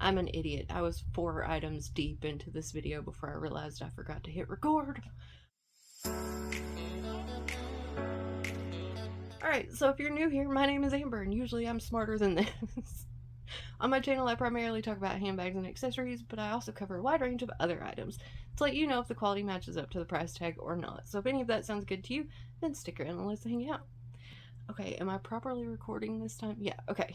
I'm an idiot. I was 4 items deep into this video before I realized I forgot to hit record. Alright, so if you're new here, my name is Amber, and usually I'm smarter than this. On my channel, I primarily talk about handbags and accessories, but I also cover a wide range of other items to let you know if the quality matches up to the price tag or not. So if any of that sounds good to you, then stick around and let's hang out. Okay, am I properly recording this time? Yeah, okay.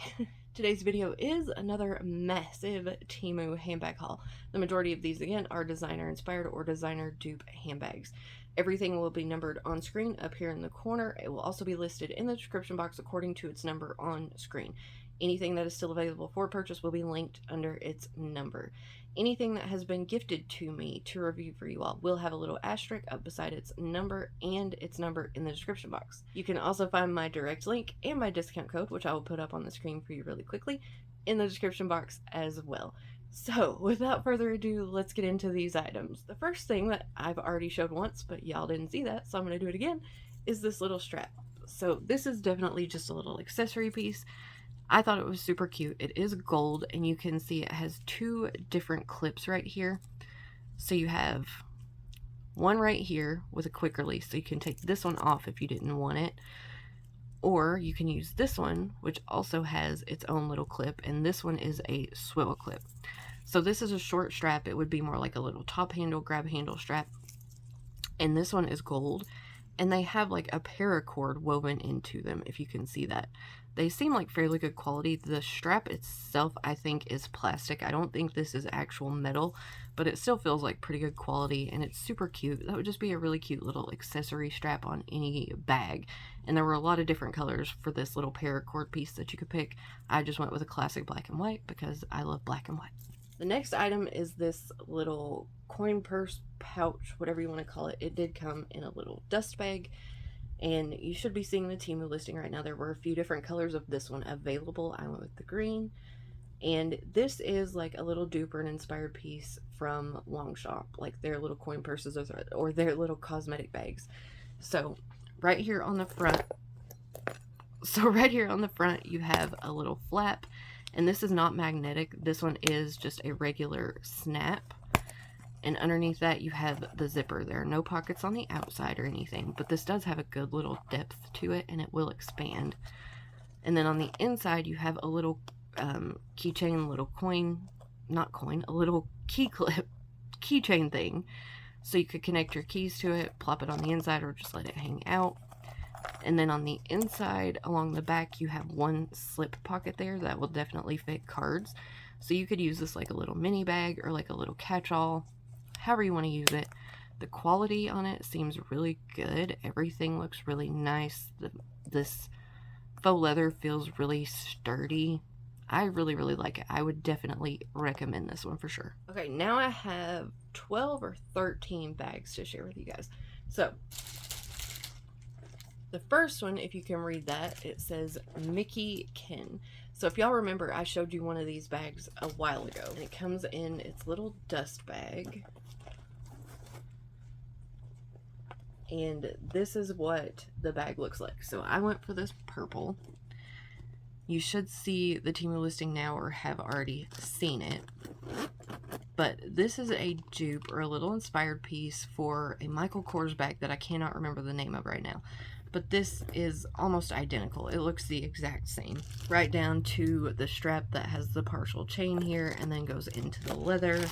Today's video is another massive TEMU handbag haul. The majority of these, again, are designer inspired or designer dupe handbags. Everything will be numbered on screen up here in the corner. It will also be listed in the description box according to its number on screen. Anything that is still available for purchase will be linked under its number. Anything that has been gifted to me to review for you all will have a little asterisk up beside its number and its number in the description box. You can also find my direct link and my discount code, which I will put up on the screen for you really quickly, in the description box as well. So without further ado, let's get into these items. The first thing that I've already showed once, but y'all didn't see that, so I'm going to do it again, is this little strap. So this is definitely just a little accessory piece. I thought it was super cute. It is gold, and you can see it has 2 different clips right here. So you have one right here with a quick release, so you can take this one off if you didn't want it. Or you can use this one, which also has its own little clip, and this one is a swivel clip. So this is a short strap. It would be more like a little top handle, grab handle strap. And this one is gold, and they have like a paracord woven into them, if you can see that. They seem like fairly good quality. The strap itself, I think, is plastic. I don't think this is actual metal, but it still feels like pretty good quality, and it's super cute. That would just be a really cute little accessory strap on any bag. And there were a lot of different colors for this little paracord piece that you could pick. I just went with a classic black and white because I love black and white. The next item is this little coin purse pouch, whatever you want to call it. It did come in a little dust bag, and you should be seeing the TEMU listing right now. There were a few different colors of this one available. I went with the green, and this is like a little dupe or an inspired piece from Longchamp, like their little coin purses or their little cosmetic bags. So right here on the front, you have a little flap, and this is not magnetic. This one is just a regular snap. And underneath that, you have the zipper. There are no pockets on the outside or anything, but this does have a good little depth to it, and it will expand. And then on the inside, you have a little keychain, a little key clip, keychain thing. So you could connect your keys to it, plop it on the inside, or just let it hang out. And then on the inside, along the back, you have one slip pocket there that will definitely fit cards. So you could use this like a little mini bag or like a little catch-all, however you want to use it. The quality on it seems really good. Everything looks really nice. This faux leather feels really sturdy. I really, really like it. I would definitely recommend this one for sure. Okay, now I have 12 or 13 bags to share with you guys. So the first one, if you can read that, it says Mickey Ken. So if y'all remember, I showed you one of these bags a while ago. And it comes in its little dust bag. And this is what the bag looks like. So I went for this purple. You should see the TEMU listing now or have already seen it. But this is a dupe or a little inspired piece for a Michael Kors bag that I cannot remember the name of right now. But this is almost identical. It looks the exact same. Right down to the strap that has the partial chain here and then goes into the leather.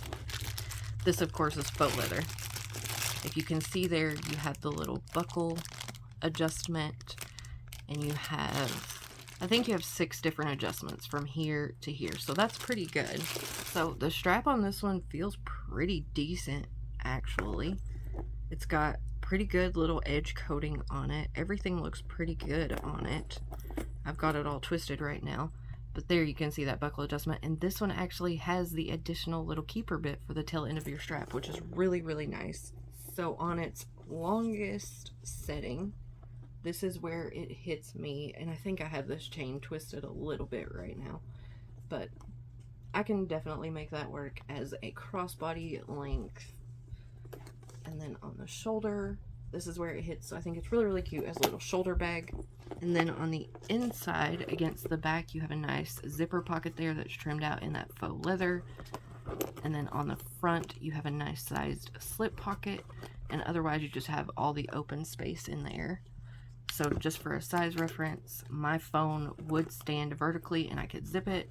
This, of course, is faux leather. If you can see there, you have the little buckle adjustment, and you have, I think you have 6 different adjustments from here to here. So that's pretty good. So the strap on this one feels pretty decent, actually. It's got pretty good little edge coating on it. Everything looks pretty good on it. I've got it all twisted right now, but there you can see that buckle adjustment. And this one actually has the additional little keeper bit for the tail end of your strap, which is really, really nice. So on its longest setting, this is where it hits me, and I think I have this chain twisted a little bit right now, but I can definitely make that work as a crossbody length. And then on the shoulder, this is where it hits. So I think it's really, really cute as a little shoulder bag. And then on the inside, against the back, you have a nice zipper pocket there that's trimmed out in that faux leather. And then on the front, you have a nice sized slip pocket. And otherwise, you just have all the open space in there. So just for a size reference, my phone would stand vertically and I could zip it.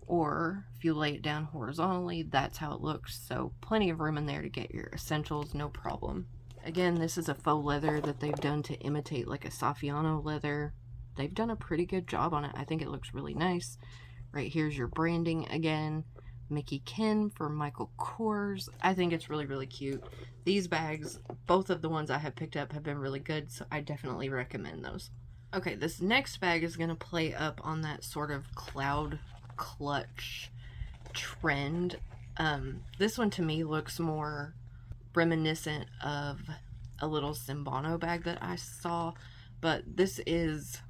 Or if you lay it down horizontally, that's how it looks. So plenty of room in there to get your essentials, no problem. Again, this is a faux leather that they've done to imitate like a Saffiano leather. They've done a pretty good job on it. I think it looks really nice. Right here's your branding again. Mickey Ken for Michael Kors. I think it's really, really cute. These bags, both of the ones I have picked up have been really good, so I definitely recommend those. Okay, this next bag is going to play up on that sort of cloud clutch trend. This one to me looks more reminiscent of a little Simbano bag that I saw, but this is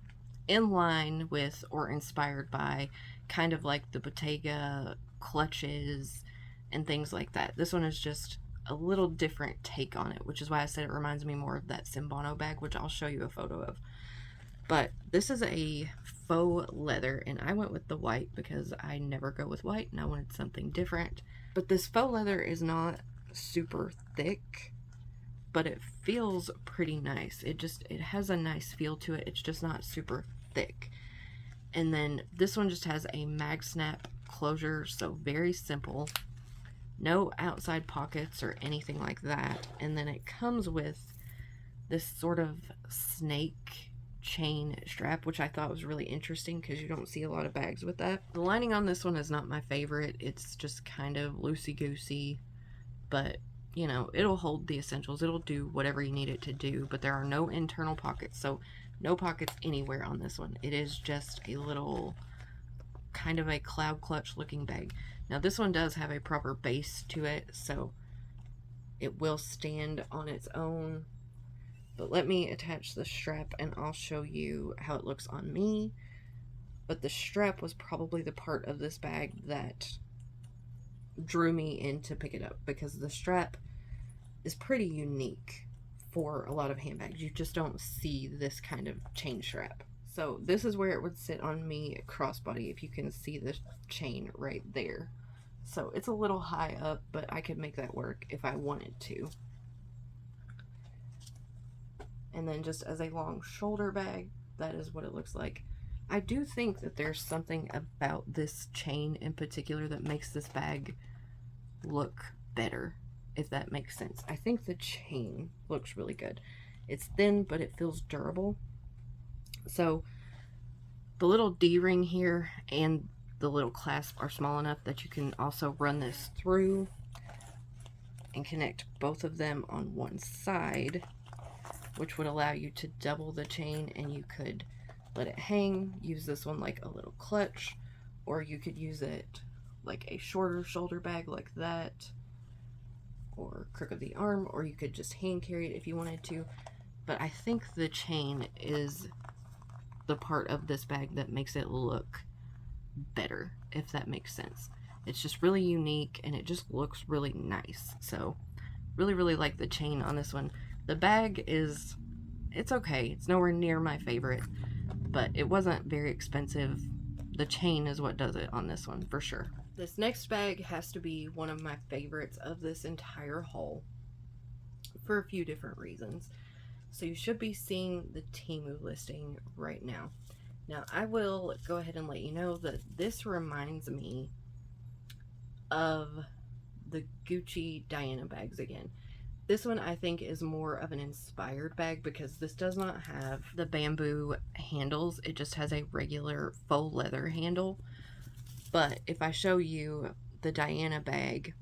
in line with or inspired by kind of like the Bottega clutches and things like that. This one is just a little different take on it, which is why I said it reminds me more of that Simbano bag, which I'll show you a photo of. But this is a faux leather, and I went with the white because I never go with white and I wanted something different. But this faux leather is not super thick, but it feels pretty nice. It has a nice feel to it. It's just not super thick. And then this one just has a mag snap closure, so very simple. No outside pockets or anything like that. And then it comes with this sort of snake chain strap, which I thought was really interesting because you don't see a lot of bags with that. The lining on this one is not my favorite. It's just kind of loosey-goosey, but you know, it'll hold the essentials. It'll do whatever you need it to do, but there are no internal pockets, so no pockets anywhere on this one. It is just a little kind of a cloud clutch looking bag. Now this one does have a proper base to it, so it will stand on its own. But let me attach the strap and I'll show you how it looks on me. But the strap was probably the part of this bag that drew me in to pick it up, because the strap is pretty unique for a lot of handbags. You just don't see this kind of chain strap. So this is where it would sit on me crossbody, if you can see the chain right there. So it's a little high up, but I could make that work if I wanted to. And then just as a long shoulder bag, that is what it looks like. I do think that there's something about this chain in particular that makes this bag look better, if that makes sense. I think the chain looks really good. It's thin, but it feels durable. So the little D-ring here and the little clasp are small enough that you can also run this through and connect both of them on one side, which would allow you to double the chain, and you could let it hang, use this one like a little clutch, or you could use it like a shorter shoulder bag like that, or crook of the arm, or you could just hand carry it if you wanted to. But I think the chain is the part of this bag that makes it look better, if that makes sense. It's just really unique and it just looks really nice. So really, really like the chain on this one. The bag is, it's okay. It's nowhere near my favorite, but it wasn't very expensive. The chain is what does it on this one for sure. This next bag has to be one of my favorites of this entire haul for a few different reasons. So you should be seeing the TEMU listing right now. Now I will go ahead and let you know that this reminds me of the Gucci Diana bags again. This one I think is more of an inspired bag because this does not have the bamboo handles. It just has a regular faux leather handle. But if I show you the Diana bag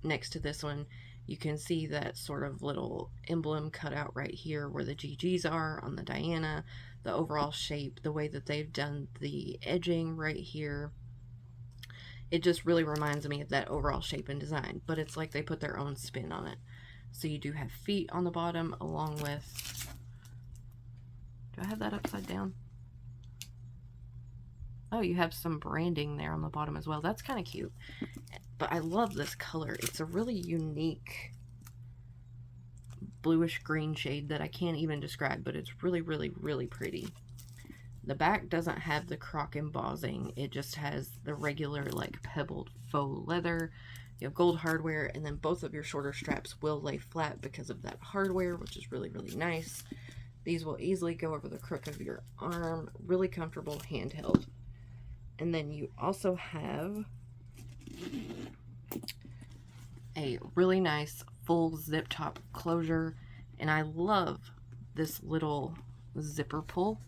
next to this one, you can see that sort of little emblem cut out right here where the GGs are on the Diana, the overall shape, the way that they've done the edging right here. It just really reminds me of that overall shape and design, but it's like they put their own spin on it. So you do have feet on the bottom along with, do I have that upside down? Oh, you have some branding there on the bottom as well. That's kind of cute. But I love this color. It's a really unique bluish green shade that I can't even describe, but it's really, really, really pretty. The back doesn't have the croc embossing. It just has the regular like pebbled faux leather. You have gold hardware, and then both of your shorter straps will lay flat because of that hardware, which is really, really nice. These will easily go over the crook of your arm. Really comfortable, handheld. And then you also have a really nice full zip top closure, and I love this little zipper pull.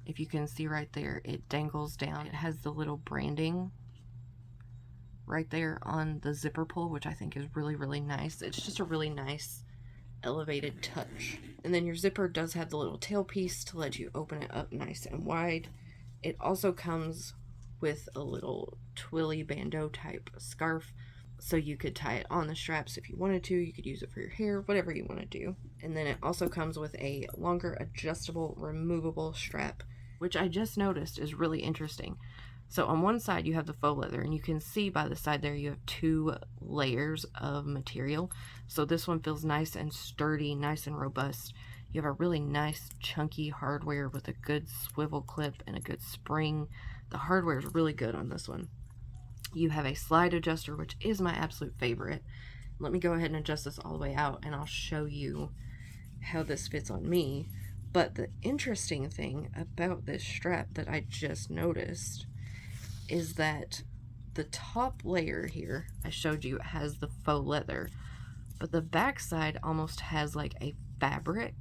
If you can see right there, it dangles down. It has the little branding right there on the zipper pull, which I think is really, really nice. It's just a really nice elevated touch. And then your zipper does have the little tail piece to let you open it up nice and wide. It also comes with a little twilly bandeau type scarf, so you could tie it on the straps if you wanted to. You could use it for your hair, whatever you want to do. And then it also comes with a longer adjustable removable strap, which I just noticed is really interesting. So on one side you have the faux leather, and you can see by the side there you have 2 layers of material. So this one feels nice and sturdy, nice and robust. You have a really nice chunky hardware with a good swivel clip and a good spring. The hardware is really good on this one. You have a slide adjuster, which is my absolute favorite. Let me go ahead and adjust this all the way out, and I'll show you how this fits on me. But the interesting thing about this strap that I just noticed is that the top layer here, I showed you, it has the faux leather, but the back side almost has like a fabric.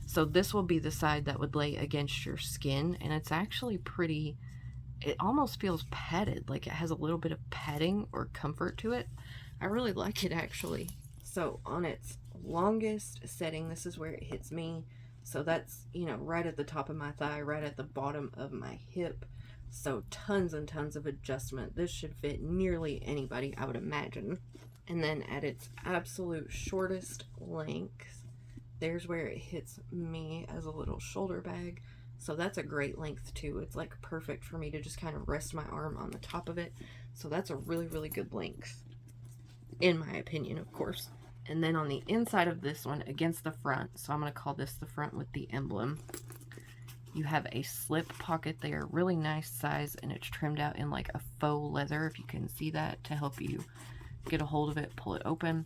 So this will be the side that would lay against your skin, and it's actually pretty, it almost feels padded, like it has a little bit of padding or comfort to it. I really like it actually. So on its longest setting, this is where it hits me. So that's, you know, right at the top of my thigh, right at the bottom of my hip. So tons and tons of adjustment. This should fit nearly anybody, I would imagine. And then at its absolute shortest length, there's where it hits me as a little shoulder bag. So that's a great length too. It's like perfect for me to just kind of rest my arm on the top of it. So that's a really, really good length, in my opinion, of course. And then on the inside of this one, against the front, so I'm going to call this the front with the emblem, you have a slip pocket there, really nice size, and it's trimmed out in like a faux leather, if you can see that, to help you get a hold of it, pull it open.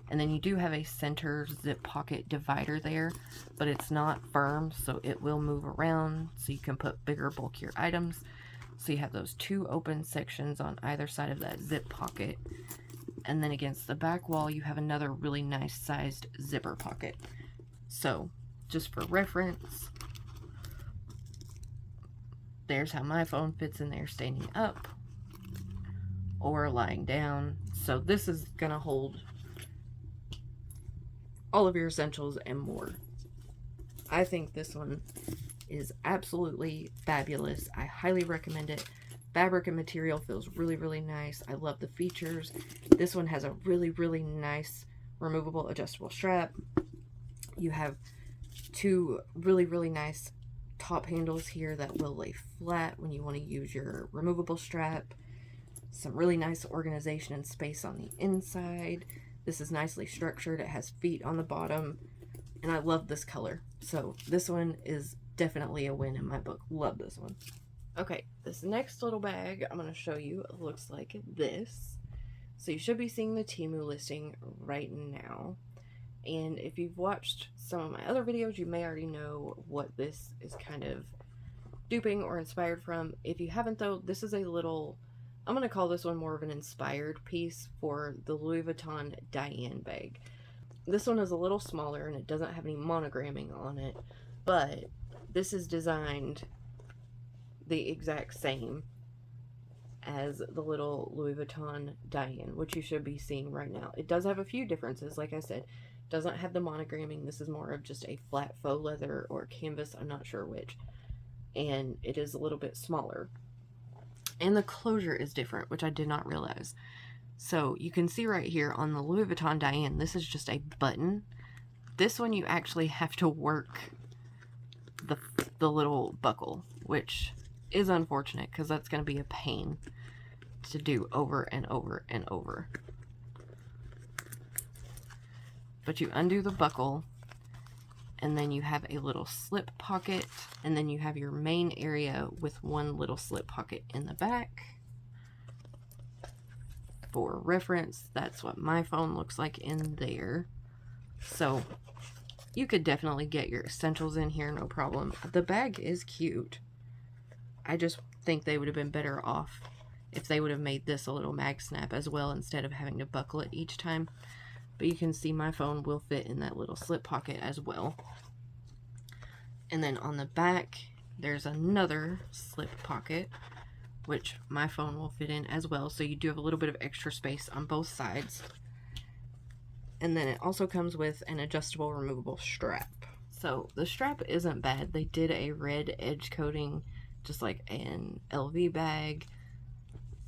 And then you do have a center zip pocket divider there, but it's not firm, so it will move around, so you can put bigger, bulkier items. So you have those 2 open sections on either side of that zip pocket. And then against the back wall, you have another really nice sized zipper pocket. So just for reference, there's how my phone fits in there standing up or lying down. So this is gonna hold all of your essentials and more. I think this one is absolutely fabulous. I highly recommend it. Fabric and material feels really, really nice. I love the features. This one has a really, really nice removable adjustable strap. You have 2 really, really nice top handles here that will lay flat when you want to use your removable strap. Some really nice organization and space on the inside. This is nicely structured. It has feet on the bottom, and I love this color. So this one is definitely a win in my book. Love this one. Okay, this next little bag I'm going to show you looks like this. So you should be seeing the TEMU listing right now. And if you've watched some of my other videos, you may already know what this is kind of duping or inspired from. If you haven't though, this is a little, I'm going to call this one more of an inspired piece for the Louis Vuitton Diane bag. This one is a little smaller and it doesn't have any monogramming on it, but this is designed the exact same as the little Louis Vuitton Diane, which you should be seeing right now. It does have a few differences, like I said. Doesn't have the monogramming. This is more of just a flat faux leather or canvas, I'm not sure which. And it is a little bit smaller. And the closure is different, which I did not realize. So you can see right here on the Louis Vuitton Diane, this is just a button. This one you actually have to work the little buckle, which is unfortunate because that's going to be a pain to do over and over and over. but you undo the buckle, and then you have a little slip pocket, and then you have your main area with one little slip pocket in the back. For reference, that's what my phone looks like in there. So you could definitely get your essentials in here, no problem. The bag is cute. I just think they would have been better off if they would have made this a little mag snap as well, instead of having to buckle it each time. But you can see my phone will fit in that little slip pocket as well. And then on the back, there's another slip pocket, which my phone will fit in as well. So you do have a little bit of extra space on both sides. And then it also comes with an adjustable removable strap. So the strap isn't bad. They did a red edge coating, just like an LV bag.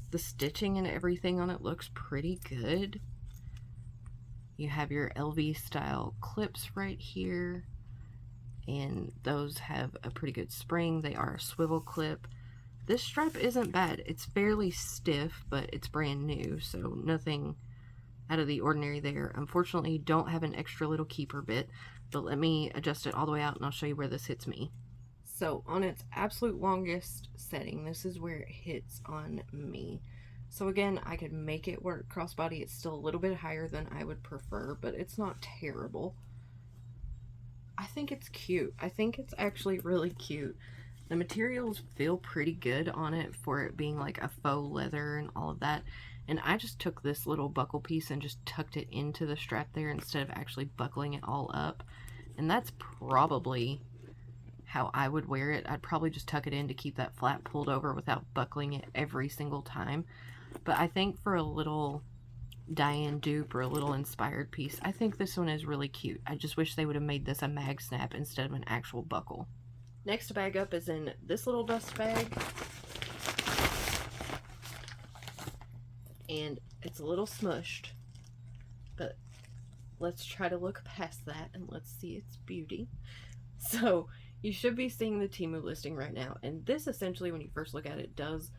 The stitching and everything on it looks pretty good. You have your LV style clips right here, and those have a pretty good spring. They are a swivel clip. This strap isn't bad. It's fairly stiff, but it's brand new, so nothing out of the ordinary there. Unfortunately, you don't have an extra little keeper bit, but let me adjust it all the way out and I'll show you where this hits me. So on its absolute longest setting, this is where it hits on me. So again, I could make it work crossbody. It's still a little bit higher than I would prefer, but it's not terrible. I think it's cute. I think it's actually really cute. The materials feel pretty good on it for it being like a faux leather and all of that. And I just took this little buckle piece and just tucked it into the strap there instead of actually buckling it all up. And that's probably how I would wear it. I'd probably just tuck it in to keep that flap pulled over without buckling it every single time. But I think for a little Diane dupe or a little inspired piece, I think this one is really cute. I just wish they would have made this a mag snap instead of an actual buckle. Next bag up is in this little dust bag. And it's a little smushed, but let's try to look past that and let's see its beauty. So you should be seeing the TEMU listing right now, and this essentially, when you first look at it, does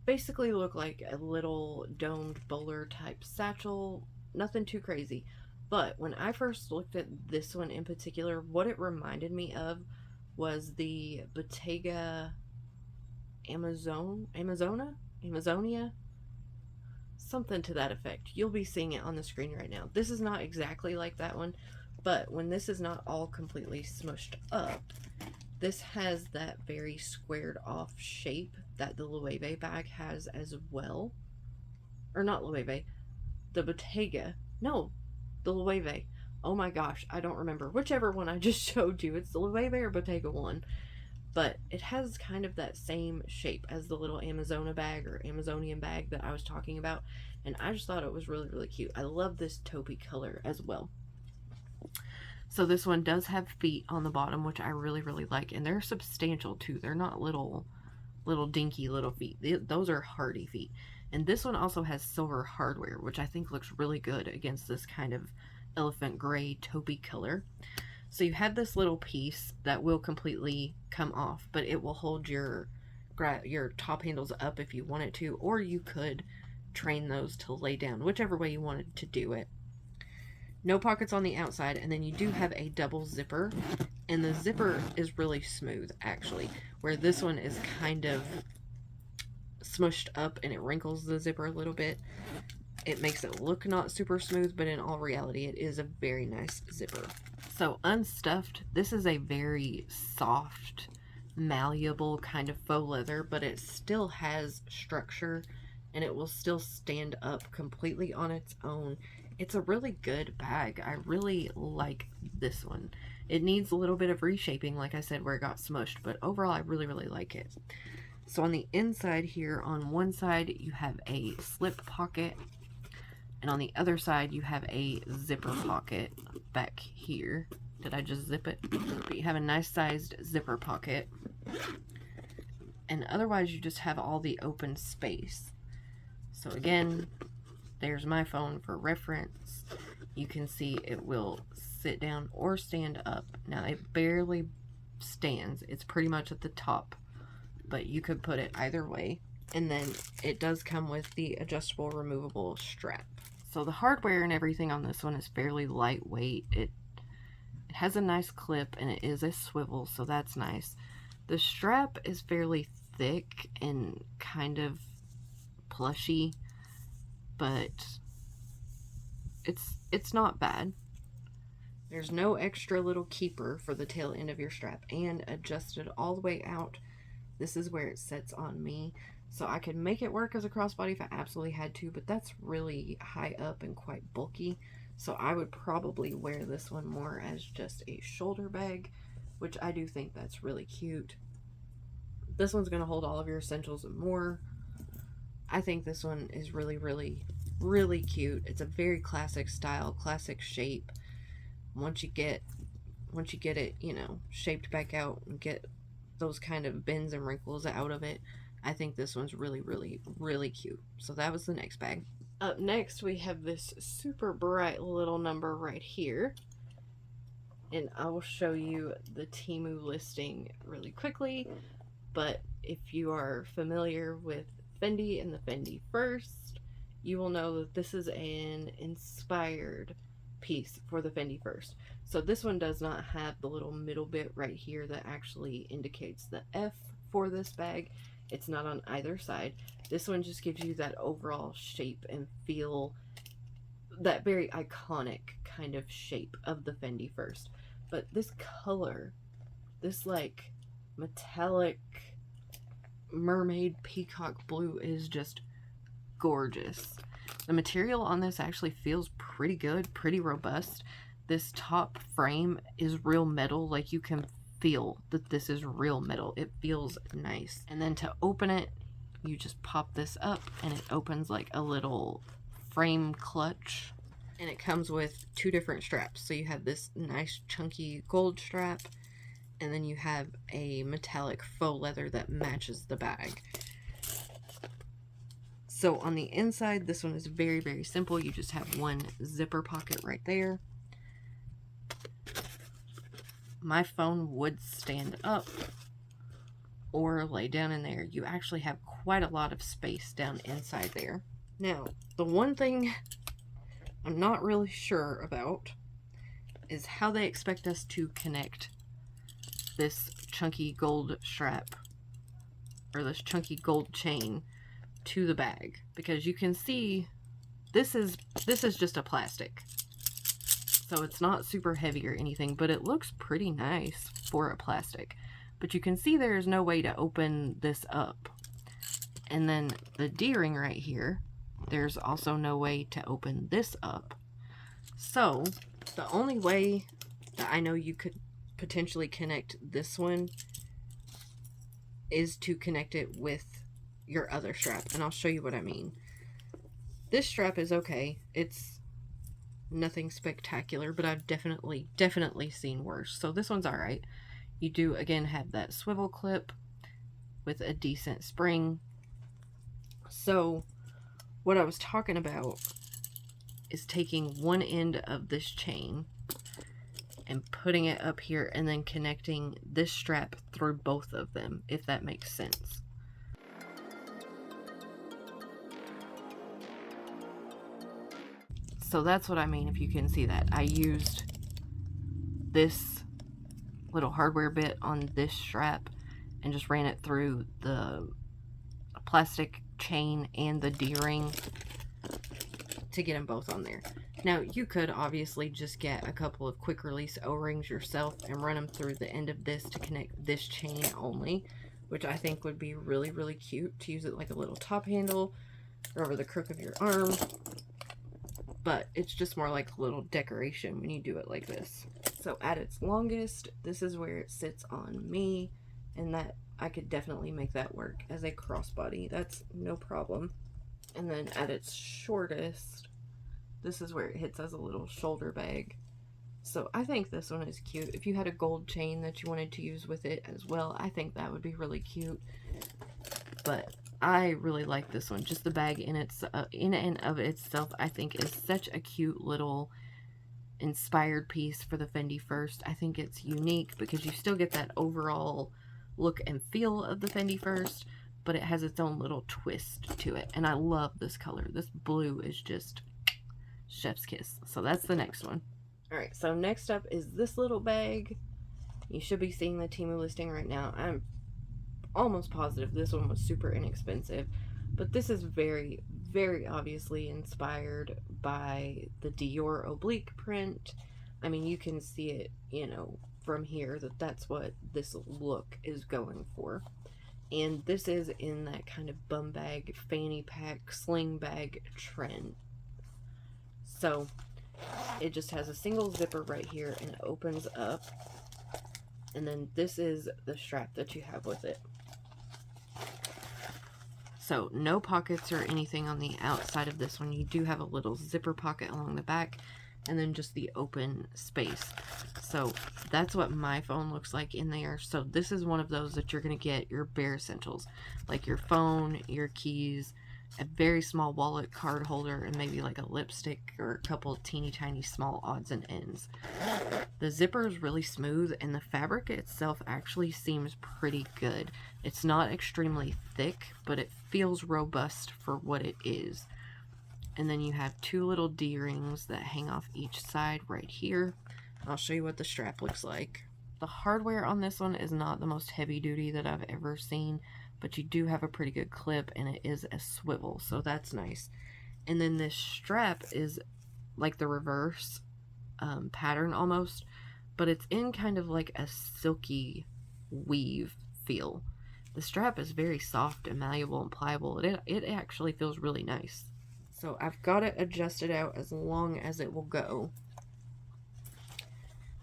basically look like a little domed bowler type satchel. Nothing too crazy, but when I first looked at this one in particular, what it reminded me of was the Bottega Amazonia, something to that effect. You'll be seeing it on the screen right now. This is not exactly like that one, but when this is not all completely smushed up, this has that very squared off shape that the Loewe bag has as well. Or not Loewe, the Bottega. No, the Loewe. Oh my gosh, I don't remember. Whichever one I just showed you. It's the Loewe or Bottega one. But it has kind of that same shape as the little Amazona bag or Amazonian bag that I was talking about. And I just thought it was really, really cute. I love this taupey color as well. So this one does have feet on the bottom, which I really, really like. And they're substantial too. They're not little dinky little feet. Those are hardy feet. And this one also has silver hardware, which I think looks really good against this kind of elephant gray taupey color. So you have this little piece that will completely come off, but it will hold your top handles up if you want it to, or you could train those to lay down, whichever way you wanted to do it. No pockets on the outside, and then you do have a double zipper, and the zipper is really smooth actually, where this one is kind of smushed up and it wrinkles the zipper a little bit. It makes it look not super smooth, but in all reality it is a very nice zipper. So unstuffed, this is a very soft, malleable kind of faux leather, but it still has structure and it will still stand up completely on its own. It's a really good bag. I really like this one. It needs a little bit of reshaping, like I said, where it got smushed, but overall I really, really like it. So on the inside here, on one side you have a slip pocket, and on the other side you have a zipper pocket back here. Did I just zip it? But you have a nice sized zipper pocket, and otherwise you just have all the open space. So again, there's my phone for reference. You can see it will sit down or stand up. Now it barely stands. It's pretty much at the top, but you could put it either way. And then it does come with the adjustable removable strap. So the hardware and everything on this one is fairly lightweight. It has a nice clip and it is a swivel, so that's nice. The strap is fairly thick and kind of plushy, but it's not bad. There's no extra little keeper for the tail end of your strap, and adjusted all the way out. This is where it sits on me. So I could make it work as a crossbody if I absolutely had to, but that's really high up and quite bulky. So I would probably wear this one more as just a shoulder bag, which I do think that's really cute. This one's going to hold all of your essentials and more. I think this one is really, really, really cute. It's a very classic style, classic shape. Once you get it, you know, shaped back out and get those kind of bends and wrinkles out of it, I think this one's really, really, really cute. So that was the next bag. Up next, we have this super bright little number right here. And I will show you the TEMU listing really quickly. But if you are familiar with Fendi and the Fendi First, you will know that this is an inspired piece for the Fendi First. So this one does not have the little middle bit right here that actually indicates the F for this bag. It's not on either side. This one just gives you that overall shape and feel, that very iconic kind of shape of the Fendi First. But this color, this like metallic mermaid peacock blue is just gorgeous. The material on this actually feels pretty good, pretty robust. This top frame is real metal, like you can feel that this is real metal. It feels nice. And then to open it, you just pop this up and it opens like a little frame clutch. And it comes with two different straps. So you have this nice chunky gold strap, and then you have a metallic faux leather that matches the bag. So on the inside, this one is very, very simple. You just have one zipper pocket right there. My phone would stand up or lay down in there. You actually have quite a lot of space down inside there. Now, the one thing I'm not really sure about is how they expect us to connect this chunky gold strap or this chunky gold chain to the bag, because you can see this is just a plastic, so it's not super heavy or anything, but it looks pretty nice for a plastic. But you can see there is no way to open this up. And then the D-ring right here, there's also no way to open this up. So the only way that I know you could potentially connect this one is to connect it with your other strap, and I'll show you what I mean. This strap is okay. It's nothing spectacular, but I've definitely seen worse. So this one's alright. You do again have that swivel clip with a decent spring. So what I was talking about is taking one end of this chain and putting it up here and then connecting this strap through both of them, if that makes sense. So that's what I mean, if you can see that. I used this little hardware bit on this strap and just ran it through the plastic chain and the D-ring to get them both on there. Now, you could obviously just get a couple of quick release O-rings yourself and run them through the end of this to connect this chain only, which I think would be really, really cute to use it like a little top handle or over the crook of your arm. But it's just more like a little decoration when you do it like this. So at its longest, this is where it sits on me, and that I could definitely make that work as a crossbody. That's no problem. And then at its shortest, this is where it hits as a little shoulder bag. So I think this one is cute. If you had a gold chain that you wanted to use with it as well, I think that would be really cute. But I really like this one. Just the bag in and of itself, I think is such a cute little inspired piece for the Fendi First. I think it's unique because you still get that overall look and feel of the Fendi First, but it has its own little twist to it. And I love this color. This blue is just chef's kiss. So that's the next one. Alright, so next up is this little bag. You should be seeing the TEMU listing right now. I'm almost positive this one was super inexpensive, but this is very, very obviously inspired by the Dior oblique print. I mean, you can see it, you know, from here that that's what this look is going for. And this is in that kind of bum bag, fanny pack, sling bag trend. So it just has a single zipper right here and it opens up. And then this is the strap that you have with it. So no pockets or anything on the outside of this one. You do have a little zipper pocket along the back and then just the open space. So that's what my phone looks like in there. So this is one of those that you're going to get your bare essentials, like your phone, your keys, a very small wallet, card holder, and maybe like a lipstick or a couple of teeny tiny small odds and ends. The zipper is really smooth and the fabric itself actually seems pretty good. It's not extremely thick, but it feels robust for what it is. And then you have two little D-rings that hang off each side right here. I'll show you what the strap looks like. The hardware on this one is not the most heavy duty that I've ever seen, but you do have a pretty good clip and it is a swivel, so that's nice. And then this strap is like the reverse pattern almost, but it's in kind of like a silky weave feel. The strap is very soft and malleable and pliable. It actually feels really nice. So I've got it adjusted out as long as it will go.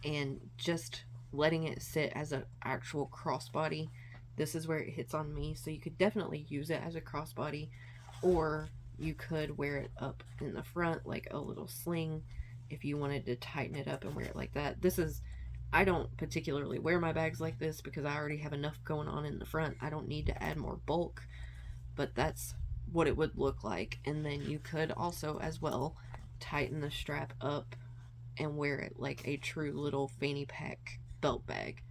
And just letting it sit as an actual crossbody. This is where it hits on me. So you could definitely use it as a crossbody. Or you could wear it up in the front like a little sling if you wanted to tighten it up and wear it like that. This is, I don't particularly wear my bags like this because I already have enough going on in the front. I don't need to add more bulk. But that's what it would look like. And then you could also as well tighten the strap up and wear it like a true little fanny pack belt bag.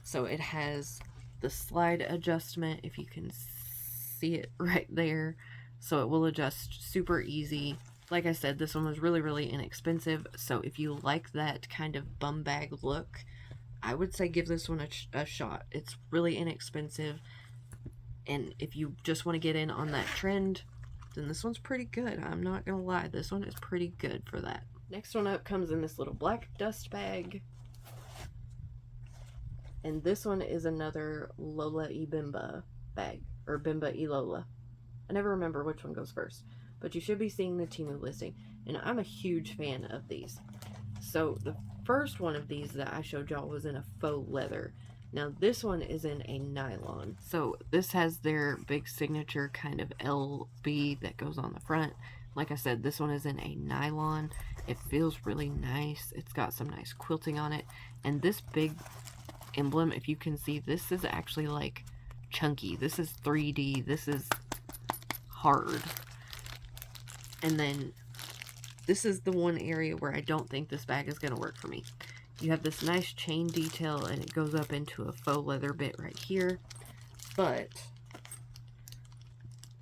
So it has the slide adjustment, if you can see it right there, so it will adjust super easy. Like I said, this one was really, really inexpensive, so if you like that kind of bum bag look, I would say give this one a shot. It's really inexpensive, and if you just want to get in on that trend, then this one's pretty good. I'm not gonna lie, this one is pretty good for that. Next one up comes in this little black dust bag. And this one is another Lola y Bimba bag, or Bimba y Lola. I never remember which one goes first, but you should be seeing the TEMU listing, and I'm a huge fan of these. So the first one of these that I showed y'all was in a faux leather. Now this one is in a nylon. So this has their big signature kind of LB that goes on the front. Like I said, this one is in a nylon. It feels really nice. It's got some nice quilting on it, and this big emblem, if you can see, this is actually like chunky. This is 3D. This is hard. And then this is the one area where I don't think this bag is going to work for me. You have this nice chain detail and it goes up into a faux leather bit right here, but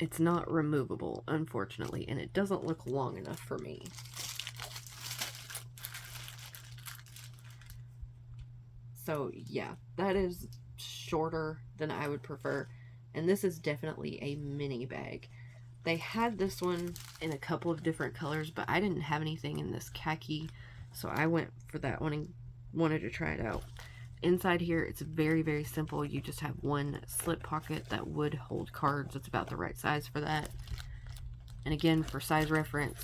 it's not removable, unfortunately, and it doesn't look long enough for me. So yeah, that is shorter than I would prefer, and this is definitely a mini bag. They had this one in a couple of different colors, but I didn't have anything in this khaki, so I went for that one and wanted to try it out. Inside here, it's very, very simple. You just have one slip pocket that would hold cards. It's about the right size for that. And again, for size reference,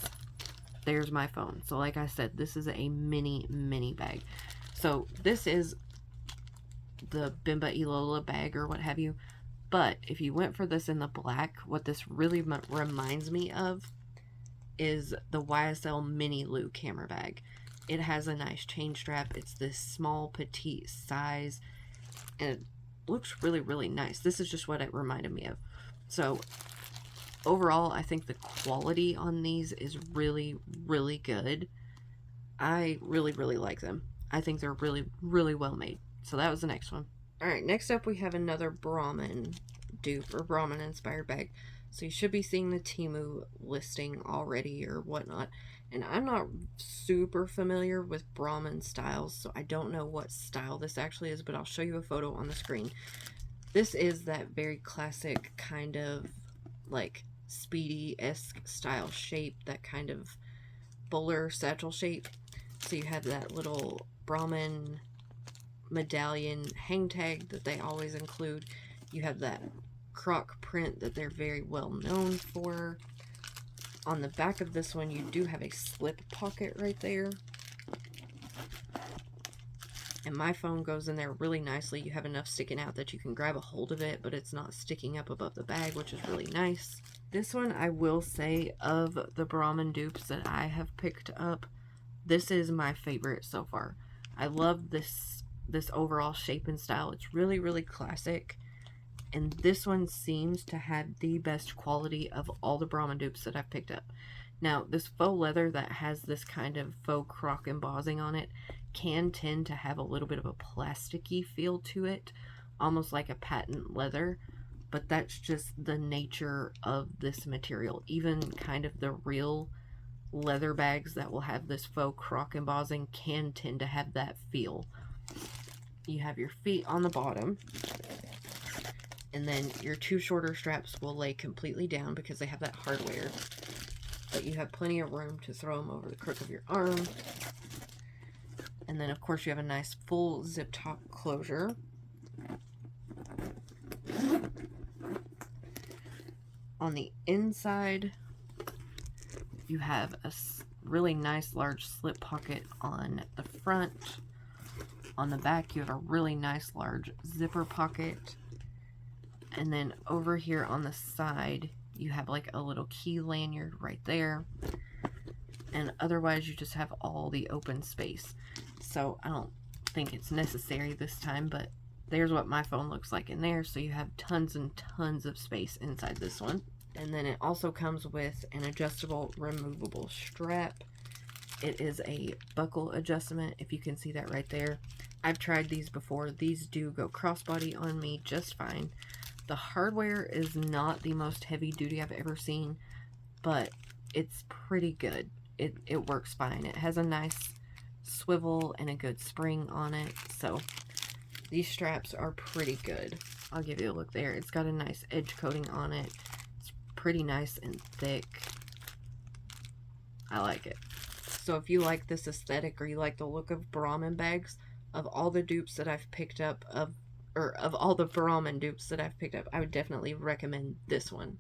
there's my phone. So like I said, this is a mini bag. So this is the Bimba y Lola bag or what have you. But if you went for this in the black, what this really reminds me of is the YSL Mini Lou camera bag. It has a nice chain strap. It's this small petite size and it looks really, really nice. This is just what it reminded me of. So overall, I think the quality on these is really, really good. I really, really like them. I think they're really, really well made. So that was the next one. Alright, next up we have another Brahmin dupe or Brahmin inspired bag. So you should be seeing the TEMU listing already or whatnot. And I'm not super familiar with Brahmin styles, so I don't know what style this actually is, but I'll show you a photo on the screen. This is that very classic kind of like Speedy-esque style shape, that kind of bowler satchel shape. So you have that little Brahmin medallion hang tag that they always include. You have that croc print that they're very well known for. On the back of this one, you do have a slip pocket right there. And my phone goes in there really nicely. You have enough sticking out that you can grab a hold of it, but it's not sticking up above the bag, which is really nice. This one, I will say, of the Brahmin dupes that I have picked up, this is my favorite so far. I love this overall shape and style. It's really, really classic. And this one seems to have the best quality of all the Brahmin dupes that I've picked up. Now, this faux leather that has this kind of faux croc embossing on it can tend to have a little bit of a plasticky feel to it, almost like a patent leather, but that's just the nature of this material. Even kind of the real leather bags that will have this faux croc embossing can tend to have that feel. You have your feet on the bottom, and then your two shorter straps will lay completely down because they have that hardware, but you have plenty of room to throw them over the crook of your arm. And then of course you have a nice full zip top closure. On the inside, you have a really nice large slip pocket on the front. On the back, you have a really nice large zipper pocket. And then over here on the side, you have like a little key lanyard right there. And otherwise, you just have all the open space. So I don't think it's necessary this time, but there's what my phone looks like in there. So you have tons and tons of space inside this one. And then it also comes with an adjustable removable strap. It is a buckle adjustment, if you can see that right there. I've tried these before. These do go crossbody on me just fine. The hardware is not the most heavy duty I've ever seen, but it's pretty good. It works fine. It has a nice swivel and a good spring on it, so these straps are pretty good. I'll give you a look there. It's got a nice edge coating on it. It's pretty nice and thick. I like it. So if you like this aesthetic or you like the look of Brahmin bags, of all the dupes that I've picked up, of all the Brahmin dupes that I've picked up, I would definitely recommend this one.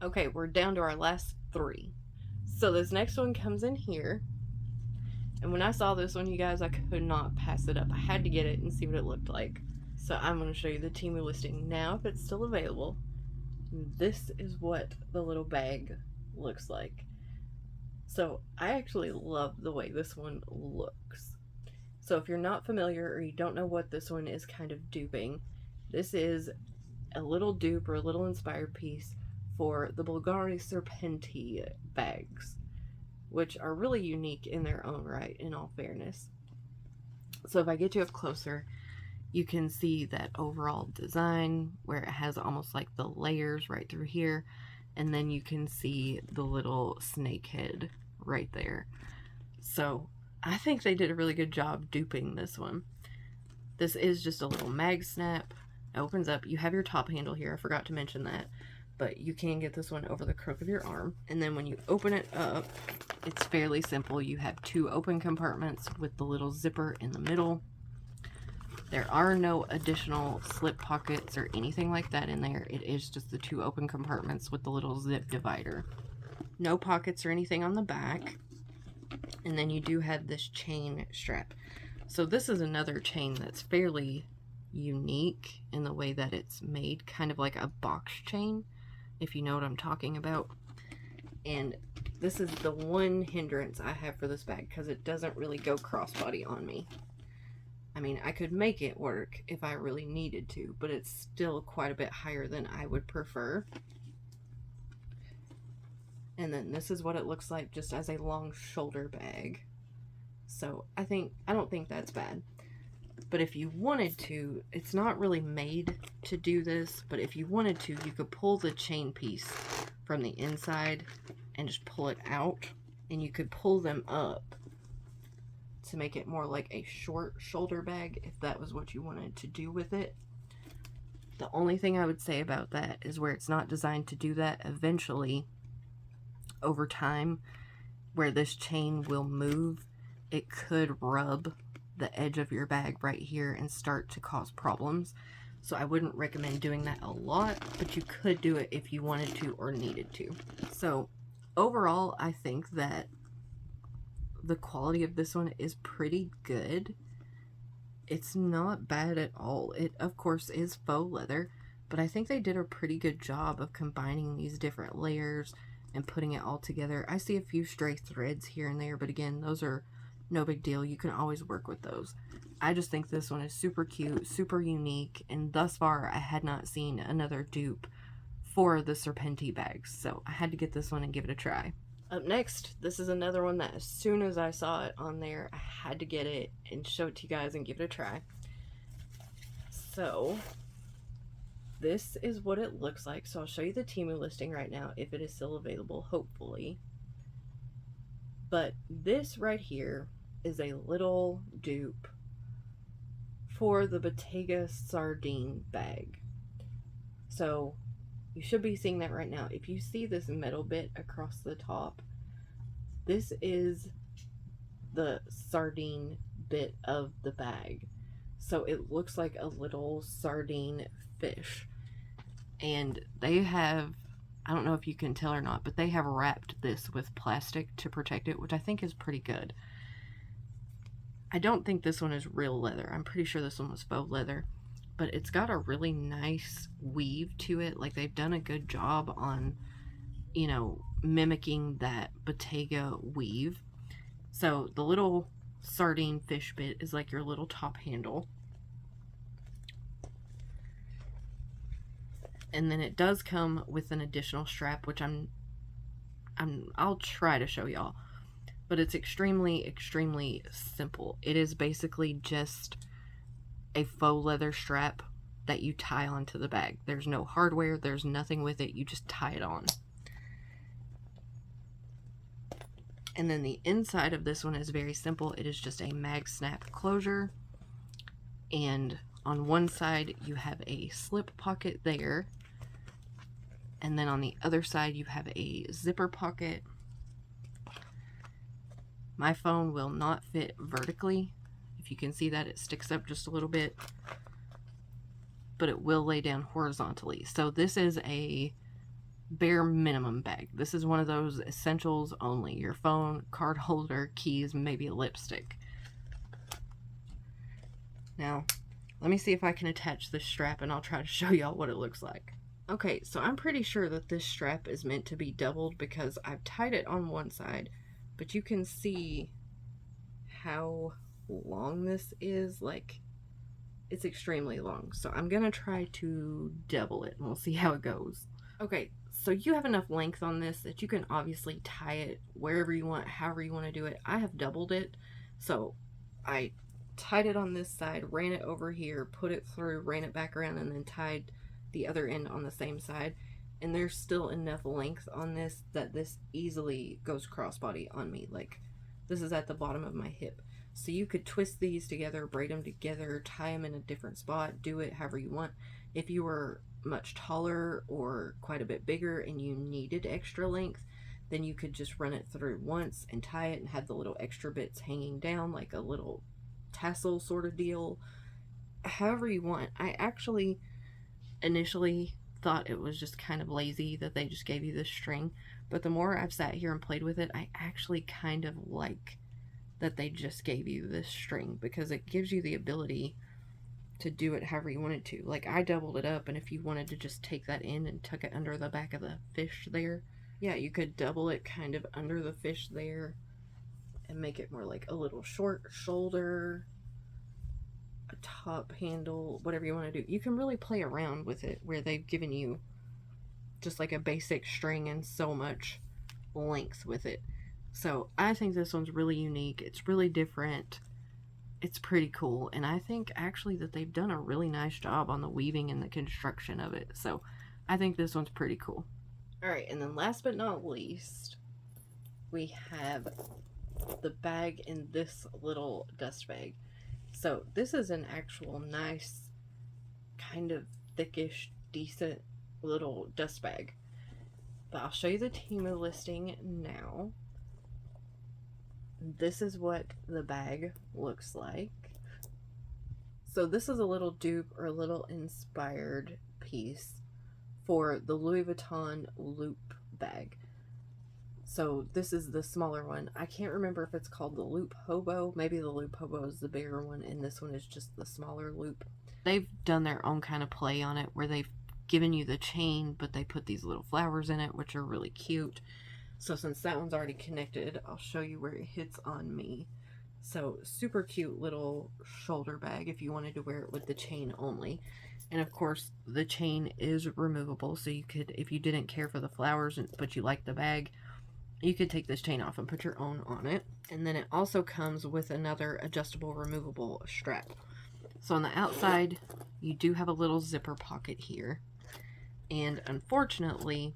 Okay, we're down to our last three. So this next one comes in here. And when I saw this one, you guys, I could not pass it up. I had to get it and see what it looked like. So I'm going to show you the TEMU listing now if it's still available. This is what the little bag looks like. So I actually love the way this one looks. So if you're not familiar or you don't know what this one is kind of duping, this is a little dupe or a little inspired piece for the Bvlgari Serpenti bags, which are really unique in their own right, in all fairness. So if I get you up closer, you can see that overall design where it has almost like the layers right through here, and then you can see the little snake head right there. So I think they did a really good job duping this one. This is just a little mag snap. It opens up. You have your top handle here. I forgot to mention that. But you can get this one over the crook of your arm. And then when you open it up, it's fairly simple. You have two open compartments with the little zipper in the middle. There are no additional slip pockets or anything like that in there. It is just the two open compartments with the little zip divider. No pockets or anything on the back. And then you do have this chain strap. So this is another chain that's fairly unique in the way that it's made, kind of like a box chain, if you know what I'm talking about. And this is the one hindrance I have for this bag, because it doesn't really go crossbody on me. I mean, I could make it work if I really needed to, but it's still quite a bit higher than I would prefer. And then this is what it looks like just as a long shoulder bag. So I don't think that's bad. But if you wanted to, it's not really made to do this, but if you wanted to, you could pull the chain piece from the inside and just pull it out, and you could pull them up to make it more like a short shoulder bag if that was what you wanted to do with it. The only thing I would say about that is where it's not designed to do that, eventually over time where this chain will move, it could rub the edge of your bag right here and start to cause problems. So I wouldn't recommend doing that a lot, but you could do it if you wanted to or needed to. So overall, I think that the quality of this one is pretty good. It's not bad at all. It, of course, is faux leather, but I think they did a pretty good job of combining these different layers and putting it all together. I see a few stray threads here and there, but again, those are no big deal. You can always work with those. I just think this one is super cute, super unique, and thus far I had not seen another dupe for the Serpenti bags, so I had to get this one and give it a try. Up next, this is another one that as soon as I saw it on there, I had to get it and show it to you guys and give it a try. So this is what it looks like. So I'll show you the TEMU listing right now, if it is still available, hopefully. But this right here is a little dupe for the Bottega Sardine bag. So you should be seeing that right now. If you see this metal bit across the top, this is the sardine bit of the bag. So it looks like a little sardine fish. And they have, I don't know if you can tell or not, but they have wrapped this with plastic to protect it, which I think is pretty good. I don't think this one is real leather. I'm pretty sure this one was faux leather. But it's got a really nice weave to it. Like, they've done a good job on, you know, mimicking that Bottega weave. So the little sardine fish bit is like your little top handle. And then it does come with an additional strap, which I'll try to show y'all. But it's extremely, extremely simple. It is basically just a faux leather strap that you tie onto the bag. There's no hardware, there's nothing with it, you just tie it on. And then the inside of this one is very simple. It is just a mag snap closure, and on one side you have a slip pocket there, and then on the other side you have a zipper pocket. My phone will not fit vertically. If you can see that, it sticks up just a little bit, but it will lay down horizontally. So this is a bare minimum bag. This is one of those essentials only. Your phone, card holder, keys, maybe a lipstick. Now, let me see if I can attach this strap and I'll try to show y'all what it looks like. Okay, so I'm pretty sure that this strap is meant to be doubled because I've tied it on one side, but you can see how long this is. Like, it's extremely long. So I'm gonna try to double it and we'll see how it goes. Okay, so you have enough length on this that you can obviously tie it wherever you want, however you want to do it. I have doubled it, so I tied it on this side, ran it over here, put it through, ran it back around, and then tied the other end on the same side. And there's still enough length on this that this easily goes crossbody on me. Like, this is at the bottom of my hip. So you could twist these together, braid them together, tie them in a different spot, do it however you want. If you were much taller or quite a bit bigger and you needed extra length, then you could just run it through once and tie it and have the little extra bits hanging down like a little tassel sort of deal. However you want. I actually initially thought it was just kind of lazy that they just gave you this string, but the more I've sat here and played with it, I actually kind of like that they just gave you this string, because it gives you the ability to do it however you wanted to. Like, I doubled it up, and if you wanted to just take that in and tuck it under the back of the fish there, yeah, you could double it kind of under the fish there and make it more like a little short shoulder, a top handle, whatever you want to do. You can really play around with it where they've given you just like a basic string and so much length with it. So I think this one's really unique. It's really different. It's pretty cool. And I think actually that they've done a really nice job on the weaving and the construction of it. So I think this one's pretty cool. Alright, and then last but not least, we have the bag in this little dust bag. So this is an actual nice, kind of thickish, decent little dust bag. But I'll show you the Temu listing now. This is what the bag looks like. So this is a little dupe or a little inspired piece for the Louis Vuitton loop bag. So this is the smaller one. I can't remember if it's called the Loop Hobo. Maybe the Loop Hobo is the bigger one, and this one is just the smaller loop. They've done their own kind of play on it where they've given you the chain, but they put these little flowers in it, which are really cute. So since that one's already connected, I'll show you where it hits on me. So super cute little shoulder bag if you wanted to wear it with the chain only. And of course, the chain is removable, so you could, if you didn't care for the flowers but you like the bag, you could take this chain off and put your own on it. And then it also comes with another adjustable removable strap. So on the outside, you do have a little zipper pocket here. And unfortunately,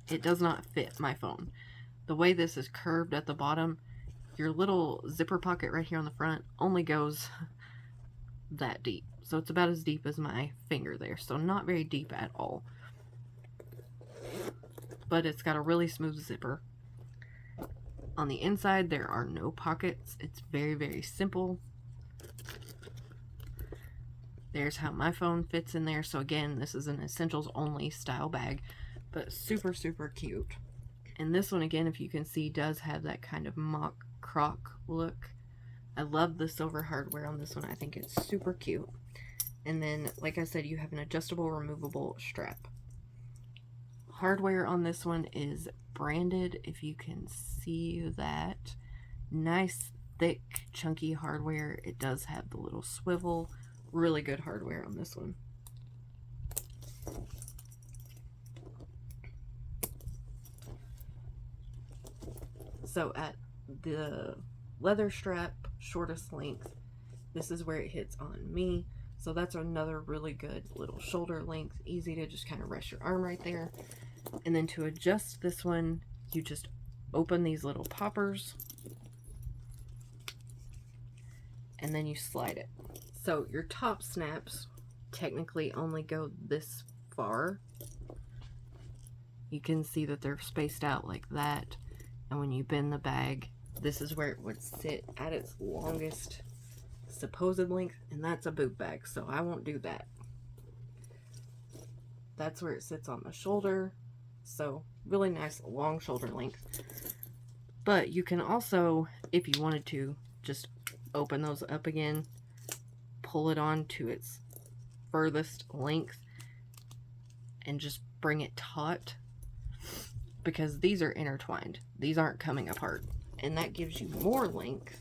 it does not fit my phone. The way this is curved at the bottom, your little zipper pocket right here on the front only goes that deep. So it's about as deep as my finger there. So not very deep at all. But it's got a really smooth zipper. On the inside, there are no pockets. It's very, very simple. There's how my phone fits in there. So again, this is an essentials only style bag, but super, super cute. And this one, again, if you can see, does have that kind of mock croc look. I love the silver hardware on this one. I think it's super cute. And then, like I said, you have an adjustable removable strap. Hardware on this one is branded, if you can see that. Nice, thick, chunky hardware. It does have the little swivel. Really good hardware on this one. So at the leather strap, shortest length, this is where it hits on me. So that's another really good little shoulder length. Easy to just kind of rest your arm right there. And then to adjust this one, you just open these little poppers. And then you slide it. So your top snaps technically only go this far. You can see that they're spaced out like that. And when you bend the bag, this is where it would sit at its longest supposed length, and that's a boot bag, so I won't do that. That's where it sits on the shoulder, so really nice long shoulder length. But you can also, if you wanted to, just open those up again, pull it on to its furthest length, and just bring it taut, because these are intertwined. These aren't coming apart, and that gives you more length.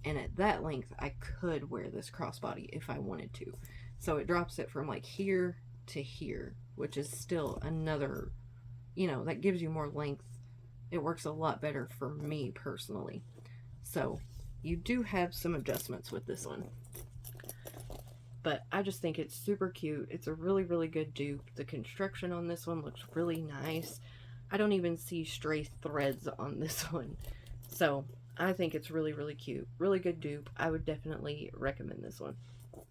And at that length, I could wear this crossbody if I wanted to. So it drops it from like here to here, which is still another, you know, that gives you more length. It works a lot better for me personally. So you do have some adjustments with this one. But I just think it's super cute. It's a really, really good dupe. The construction on this one looks really nice. I don't even see stray threads on this one. So I think it's really, really cute. Really good dupe. I would definitely recommend this one.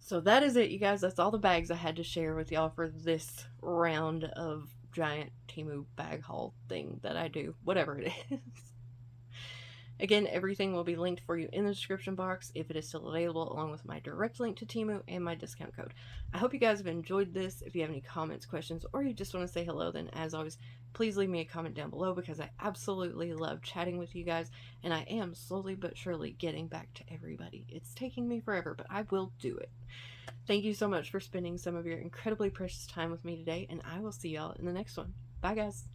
So that is it, you guys. That's all the bags I had to share with y'all for this round of giant Temu bag haul thing that I do. Whatever it is. Again, everything will be linked for you in the description box if it is still available, along with my direct link to Temu and my discount code. I hope you guys have enjoyed this. If you have any comments, questions, or you just want to say hello, then as always, please leave me a comment down below, because I absolutely love chatting with you guys, and I am slowly but surely getting back to everybody. It's taking me forever, but I will do it. Thank you so much for spending some of your incredibly precious time with me today, and I will see y'all in the next one. Bye, guys.